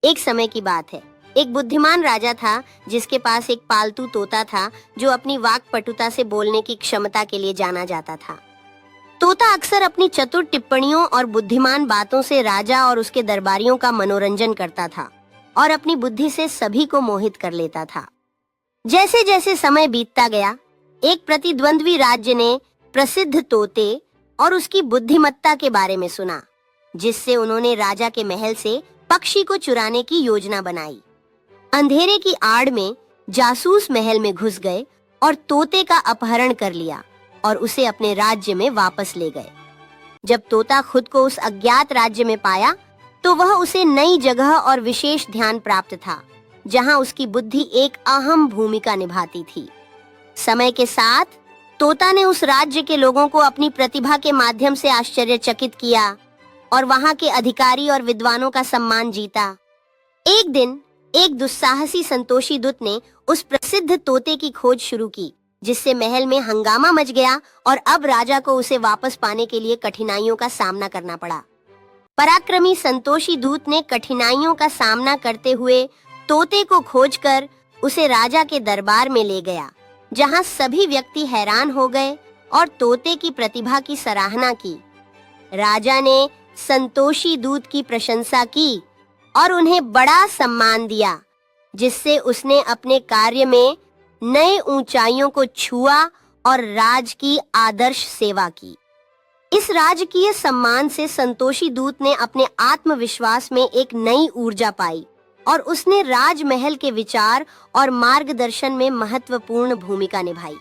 एक समय की बात है। एक बुद्धिमान राजा था जिसके पास एक पालतू तोता था जो अपनी वाक्पटुता से बोलने की क्षमता के लिए जाना जाता था। तोता अक्सर अपनी चतुर टिप्पणियों और बुद्धिमान बातों से राजा और उसके दरबारियों का मनोरंजन करता था और अपनी बुद्धि से सभी को मोहित कर लेता था। जैसे जैसे समय बीतता गया, एक प्रतिद्वंद्वी राज्य ने प्रसिद्ध तोते और उसकी बुद्धिमत्ता के बारे में सुना, जिससे उन्होंने राजा के महल से पक्षी को चुराने की योजना बनाई। अंधेरे की आड़ में जासूस महल में घुस गए और तोते का अपहरण कर लिया और उसे अपने राज्य में वापस ले गए। जब तोता खुद को उस अज्ञात राज्य में पाया, तो वह उसे नई जगह और विशेष ध्यान प्राप्त था, जहां उसकी बुद्धि एक अहम भूमिका निभाती थी। समय के साथ तोता ने उस राज्य के लोगों को अपनी प्रतिभा के माध्यम से आश्चर्यचकित किया और वहां के अधिकारी और विद्वानों का सम्मान जीता। एक दिन एक दुस्साहसी संतोषी दूत ने उस प्रसिद्ध तोते की खोज शुरू की, जिससे महल में हंगामा मच गया और अब राजा को उसे वापस पाने के लिए कठिनाइयों का सामना करना पड़ा। पराक्रमी संतोषी दूत ने कठिनाइयों का सामना करते हुए तोते को खोजकर उसे राजा के दरबार में ले गया, जहां सभी व्यक्ति हैरान हो गए और तोते की प्रतिभा की सराहना की। राजा ने संतोषी दूत की प्रशंसा की और उन्हें बड़ा सम्मान दिया, जिससे उसने अपने कार्य में नए ऊंचाइयों को छुआ और राज की आदर्श सेवा की। इस राजकीय सम्मान से संतोषी दूत ने अपने आत्मविश्वास में एक नई ऊर्जा पाई और उसने राजमहल के विचार और मार्गदर्शन में महत्वपूर्ण भूमिका निभाई।